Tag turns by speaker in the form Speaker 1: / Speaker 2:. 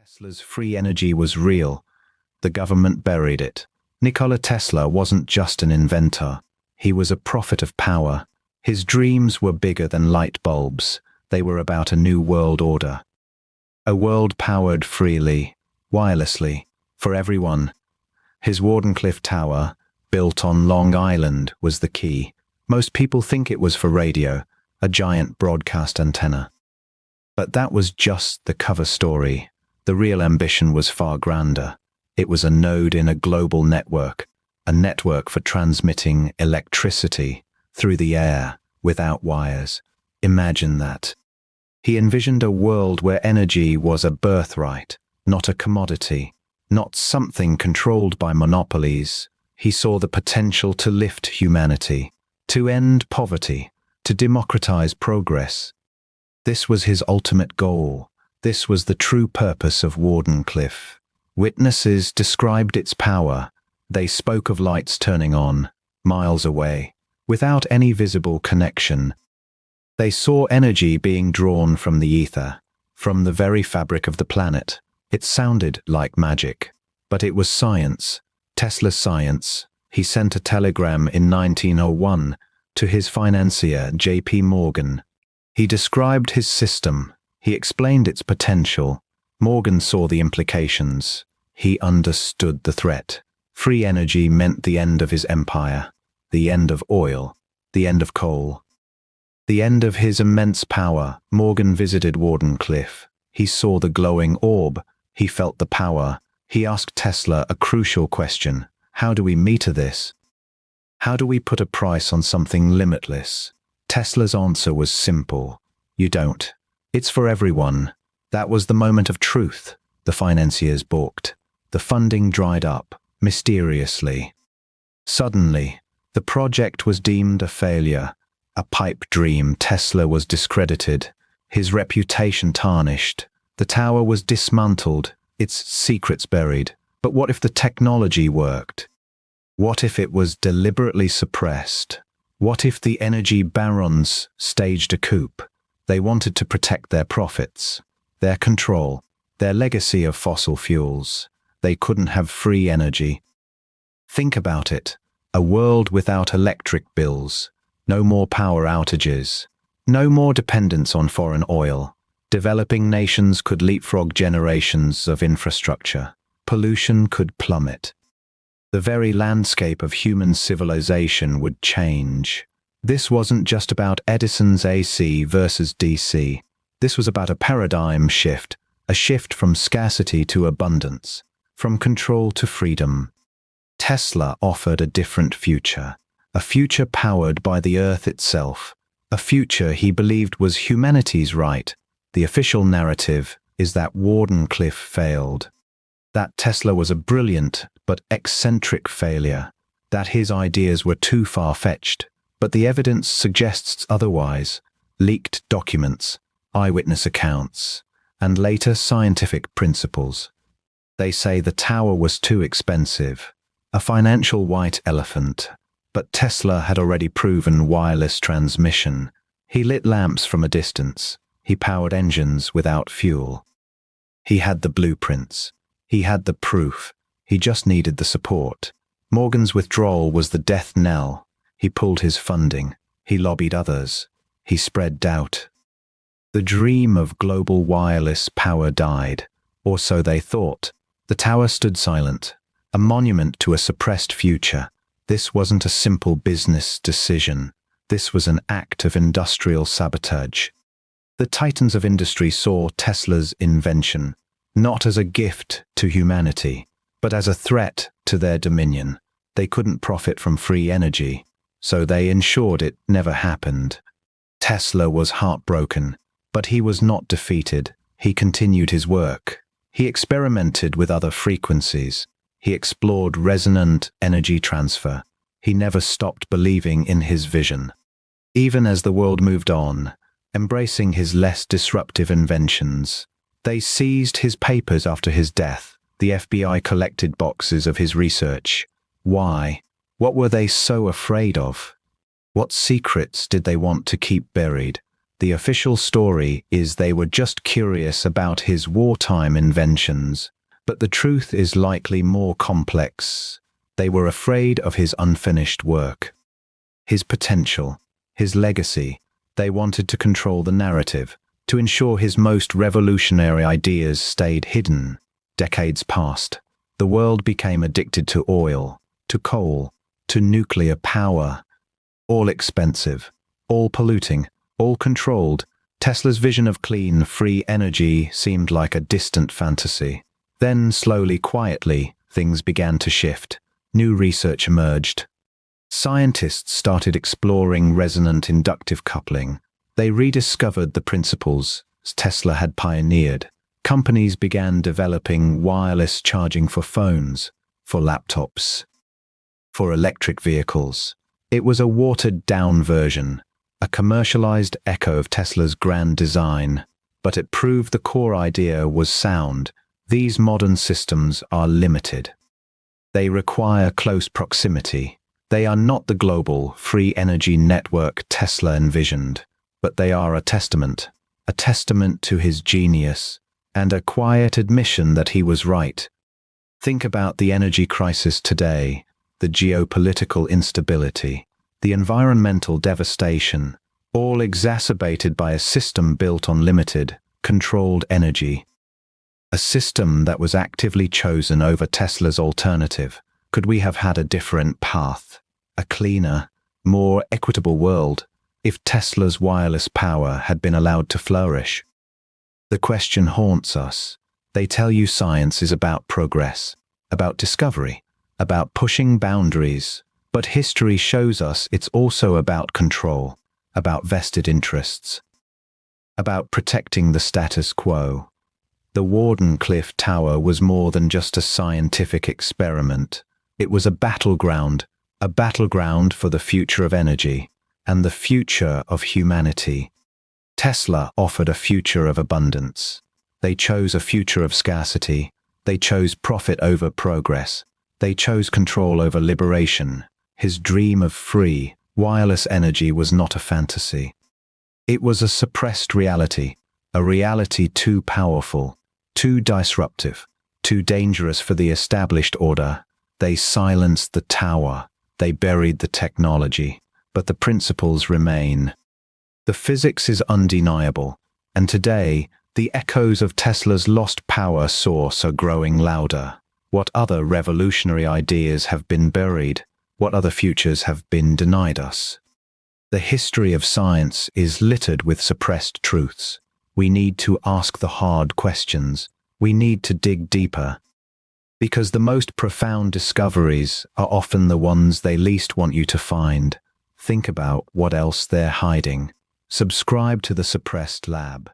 Speaker 1: Tesla's free energy was real. The government buried it. Nikola Tesla wasn't just an inventor. He was a prophet of power. His dreams were bigger than light bulbs. They were about a new world order. A world powered freely, wirelessly, for everyone. His Wardenclyffe Tower, built on Long Island, was the key. Most people think it was for radio, a giant broadcast antenna. But that was just the cover story. The real ambition was far grander. It was a node in a global network, a network for transmitting electricity through the air without wires. Imagine that. He envisioned a world where energy was a birthright, not a commodity, not something controlled by monopolies. He saw the potential to lift humanity, to end poverty, to democratize progress. This was his ultimate goal. This was the true purpose of Wardenclyffe. Witnesses described its power. They spoke of lights turning on, miles away, without any visible connection. They saw energy being drawn from the ether, from the very fabric of the planet. It sounded like magic, but it was science, Tesla's science. He sent a telegram in 1901 to his financier, J.P. Morgan. He described his system. He explained its potential. Morgan saw the implications. He understood the threat. Free energy meant the end of his empire, the end of oil, the end of coal, the end of his immense power. Morgan visited Wardenclyffe. He saw the glowing orb. He felt the power. He asked Tesla a crucial question. How do we meter this? How do we put a price on something limitless? Tesla's answer was simple. You don't. It's for everyone. That was the moment of truth. The financiers balked. The funding dried up, mysteriously. Suddenly, the project was deemed a failure, a pipe dream. Tesla was discredited, his reputation tarnished. The tower was dismantled, its secrets buried. But what if the technology worked? What if it was deliberately suppressed? What if the energy barons staged a coup? They wanted to protect their profits, their control, their legacy of fossil fuels. They couldn't have free energy. Think about it. A world without electric bills. No more power outages. No more dependence on foreign oil. Developing nations could leapfrog generations of infrastructure. Pollution could plummet. The very landscape of human civilization would change. This wasn't just about Edison's AC versus DC. This was about a paradigm shift, a shift from scarcity to abundance, from control to freedom. Tesla offered a different future, a future powered by the Earth itself, a future he believed was humanity's right. The official narrative is that Wardenclyffe failed, that Tesla was a brilliant but eccentric failure, that his ideas were too far-fetched. But the evidence suggests otherwise. Leaked documents, eyewitness accounts, and later scientific principles. They say the tower was too expensive, a financial white elephant. But Tesla had already proven wireless transmission. He lit lamps from a distance. He powered engines without fuel. He had the blueprints. He had the proof. He just needed the support. Morgan's withdrawal was the death knell. He pulled his funding. He lobbied others. He spread doubt. The dream of global wireless power died, or so they thought. The tower stood silent, a monument to a suppressed future. This wasn't a simple business decision. This was an act of industrial sabotage. The titans of industry saw Tesla's invention not as a gift to humanity, but as a threat to their dominion. They couldn't profit from free energy, so they ensured it never happened. Tesla was heartbroken, but he was not defeated. He continued his work. He experimented with other frequencies. He explored resonant energy transfer. He never stopped believing in his vision. Even as the world moved on, embracing his less disruptive inventions, they seized his papers after his death. The FBI collected boxes of his research. Why? What were they so afraid of? What secrets did they want to keep buried? The official story is they were just curious about his wartime inventions, but the truth is likely more complex. They were afraid of his unfinished work, his potential, his legacy. They wanted to control the narrative, to ensure his most revolutionary ideas stayed hidden. Decades passed. The world became addicted to oil, to coal, to nuclear power. All expensive, all polluting, all controlled. Tesla's vision of clean, free energy seemed like a distant fantasy. Then, slowly, quietly, things began to shift. New research emerged. Scientists started exploring resonant inductive coupling. They rediscovered the principles Tesla had pioneered. Companies began developing wireless charging for phones, for laptops, for electric vehicles. It was a watered-down version, a commercialized echo of Tesla's grand design, but it proved the core idea was sound. These modern systems are limited. They require close proximity. They are not the global, free energy network Tesla envisioned, but they are a testament to his genius, and a quiet admission that he was right. Think about the energy crisis today, the geopolitical instability, the environmental devastation, all exacerbated by a system built on limited, controlled energy. A system that was actively chosen over Tesla's alternative. Could we have had a different path, a cleaner, more equitable world, if Tesla's wireless power had been allowed to flourish? The question haunts us. They tell you science is about progress, about discovery, about pushing boundaries, but history shows us it's also about control, about vested interests, about protecting the status quo. The Wardenclyffe Tower was more than just a scientific experiment. It was a battleground for the future of energy and the future of humanity. Tesla offered a future of abundance. They chose a future of scarcity. They chose profit over progress. They chose control over liberation. His dream of free, wireless energy was not a fantasy. It was a suppressed reality, a reality too powerful, too disruptive, too dangerous for the established order. They silenced the tower. They buried the technology, but the principles remain. The physics is undeniable, and today, the echoes of Tesla's lost power source are growing louder. What other revolutionary ideas have been buried? What other futures have been denied us? The history of science is littered with suppressed truths. We need to ask the hard questions. We need to dig deeper. Because the most profound discoveries are often the ones they least want you to find. Think about what else they're hiding. Subscribe to the Suppressed Lab.